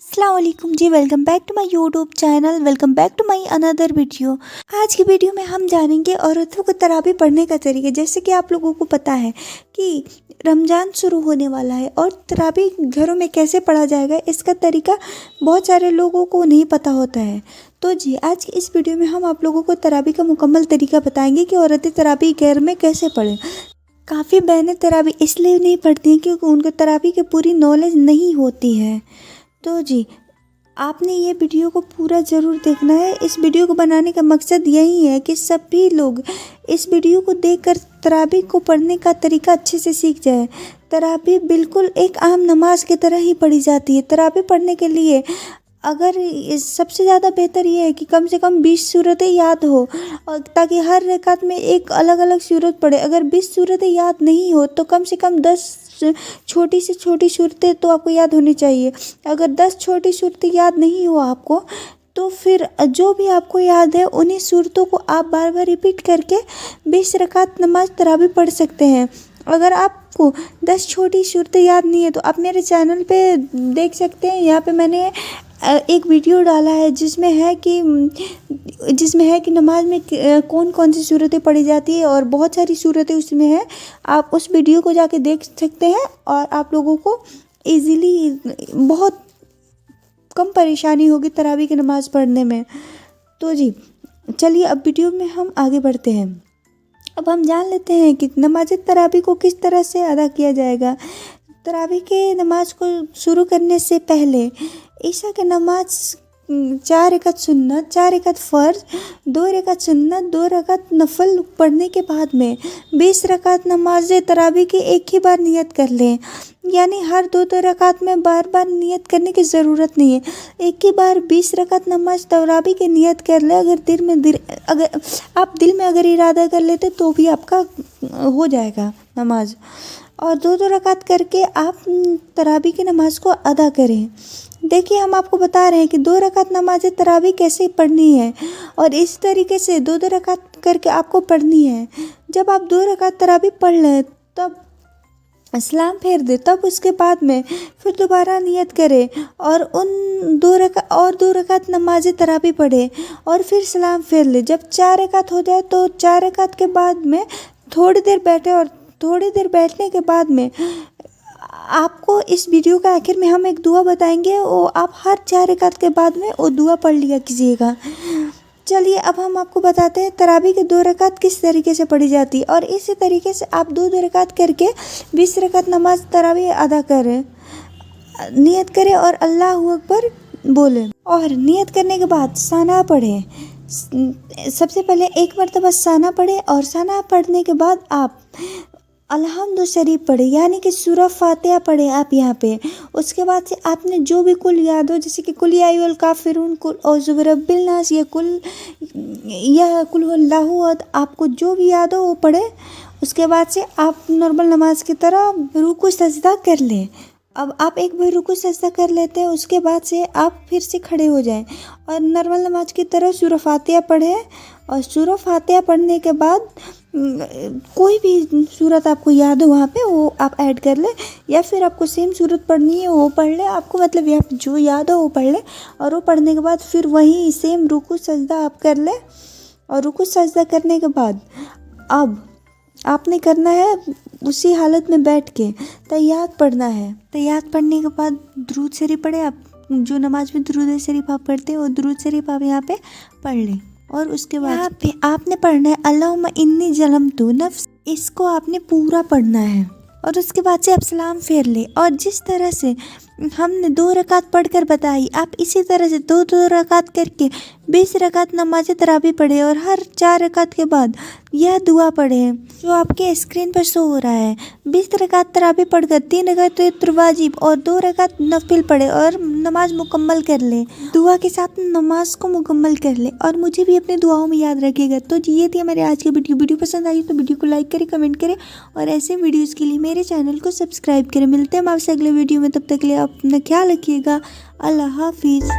अस्सलाम वालेकुम जी। Welcome back to my YouTube channel. Welcome back to my another video. आज की वीडियो में हम जानेंगे औरतों को तराबी पढ़ने का तरीका। जैसे कि आप लोगों को पता है कि रमज़ान शुरू होने वाला है और तराबी घरों में कैसे पढ़ा जाएगा, इसका तरीका बहुत सारे लोगों को नहीं पता होता है। तो जी आज की इस वीडियो में हम आप लोगों को तराबी का मुकम्मल तरीका बताएंगे कि औरतें तराबी घर में कैसे पढ़ें। काफ़ी बहनें तराबी इसलिए नहीं पढ़ती हैं क्योंकि उनको तराबी की पूरी नॉलेज नहीं होती है। तो जी आपने ये वीडियो को पूरा ज़रूर देखना है। इस वीडियो को बनाने का मकसद यही है कि सभी लोग इस वीडियो को देखकर तराबी को पढ़ने का तरीका अच्छे से सीख जाए। तराबी बिल्कुल एक आम नमाज की तरह ही पढ़ी जाती है। तराबी पढ़ने के लिए अगर सबसे ज़्यादा बेहतर ये है कि कम से कम 20 सूरतें याद हो, और ताकि हर रकात में एक अलग अलग सूरत पढ़े। अगर 20 सूरतें याद नहीं हो तो कम से कम 10 छोटी से छोटी सूरतें तो आपको याद होनी चाहिए। अगर 10 छोटी सूरतें याद नहीं हो आपको, तो फिर जो भी आपको याद है उन्हीं सूरतों को आप बार बार रिपीट करके 20 रकात नमाज तराबी पढ़ सकते हैं। अगर आपको 10 छोटी सूरतें याद नहीं है तो आप मेरे चैनल पे देख सकते हैं। यहाँ पे मैंने एक वीडियो डाला है जिसमें है कि नमाज में कौन कौन सी सूरतें पढ़ी जाती है, और बहुत सारी सूरतें उसमें हैं। आप उस वीडियो को जाके देख सकते हैं और आप लोगों को इजीली बहुत कम परेशानी होगी तरावी की नमाज़ पढ़ने में। तो जी चलिए अब वीडियो में हम आगे बढ़ते हैं। अब हम जान लेते हैं कि नमाज तरावी को किस तरह से अदा किया जाएगा। तरावी के नमाज को शुरू करने से पहले ईशा की नमाज 4 रकात सुन्नत, 4 रकात फ़र्ज, 2 रकात सुन्नत, 2 रकात नफल पढ़ने के बाद में 20 रकात नमाज तरावी की एक ही बार नियत कर लें। यानी हर दो रकात में बार बार नियत करने की ज़रूरत नहीं है। एक ही बार 20 रकात नमाज तरावी की नियत कर ले। अगर आप दिल में अगर इरादा कर लेते तो भी आपका हो जाएगा नमाज। और 2 रकात करके आप तरावी की नमाज को अदा करें। देखिए हम आपको बता रहे हैं कि 2 रकात नमाज तरावी कैसे पढ़नी है, और इस तरीके से 2 रकात करके आपको पढ़नी है। जब आप 2 रकात तरावी पढ़ लें तब सलाम फेर दे, तब उसके बाद में फिर दोबारा नियत करें और उन 2 रकात नमाज तरावी पढ़े और फिर सलाम फेर ले। जब 4 रकात हो जाए तो 4 रकात के बाद में थोड़ी देर बैठे, और थोड़ी देर बैठने के बाद में आपको इस वीडियो का आखिर में हम एक दुआ बताएंगे, वो आप हर 4 रकात के बाद में वो दुआ पढ़ लिया कीजिएगा। चलिए अब हम आपको बताते हैं तरावी के 2 रकात किस तरीके से पढ़ी जाती है, और इसी तरीके से आप 2 रकात करके 20 रकात नमाज तरावी अदा करें। नियत करें और अल्लाहू अकबर बोलें, और नियत करने के बाद साना पढ़ें। सबसे पहले एक मरतबा साना पढ़ें, और साना पढ़ने के बाद आप अलहम्दु शरीफ पढ़े, यानी कि सूरह फातिहा पढ़े आप यहाँ पे। उसके बाद से आपने जो भी कुल याद हो, जैसे कि कुल या अय्युहल काफिरून, कुल औज़ु बिरब्बिल नास, या कुल हुवल्लाहु अहद, आपको जो भी याद हो वो पढ़े। उसके बाद से आप नॉर्मल नमाज की तरह रुकू सजदा कर लें। अब आप एक बार रुकू सजदा कर लेते हैं, उसके बाद से आप फिर से खड़े हो जाएं और नॉर्मल नमाज की तरह सूरह फातिहा पढ़ें। और सूरह फातिहा पढ़ने के बाद कोई भी सूरत आपको याद हो वहाँ पे वो आप ऐड कर लें, या फिर आपको सेम सूरत पढ़नी है वो पढ़ लें। आपको मतलब यहाँ पे जो याद हो वो पढ़ लें, और वो पढ़ने के बाद फिर वही सेम रुकू सजदा आप कर लें। और रुकू सजदा करने के बाद अब आपने करना है उसी हालत में बैठ के तहियात पढ़ना है। तहियात पढ़ने के बाद दुरूद शरीफ पढ़े। आप जो नमाज में दुरूद शरीफ आप पढ़ते हैं वो दुरूद शरीफ आप यहाँ पे पढ़ लें। और उसके बाद यहाँ पे आपने पढ़ना है अल्लाहुम्मा इन्नी ज़लमतु नफ्स, इसको आपने पूरा पढ़ना है। और उसके बाद से आप सलाम फेर ले, और जिस तरह से हमने 2 रकात पढ़कर बताई, आप इसी तरह से 2 रकात करके 20 रकात नमाज तरावी पढ़े, और हर 4 रकात के बाद यह दुआ पढ़े जो आपके स्क्रीन पर शो हो रहा है। 20 रकात तरावी पढ़कर 3 रकात वाजिब और 2 रकात नफिल पढ़े और नमाज मुकम्मल कर ले। दुआ के साथ नमाज को मुकम्मल कर ले, और मुझे भी अपनी दुआओं में याद रखिएगा। तो ये थी हमारे आज की वीडियो पसंद आई तो वीडियो को लाइक करें, कमेंट करें, और ऐसे वीडियोज़ के लिए मेरे चैनल को सब्सक्राइब करें। मिलते हैं हम आपसे अगले वीडियो में, तब तक के लिए अपना ख्याल रखिएगा। अल्लाह हाफिज़।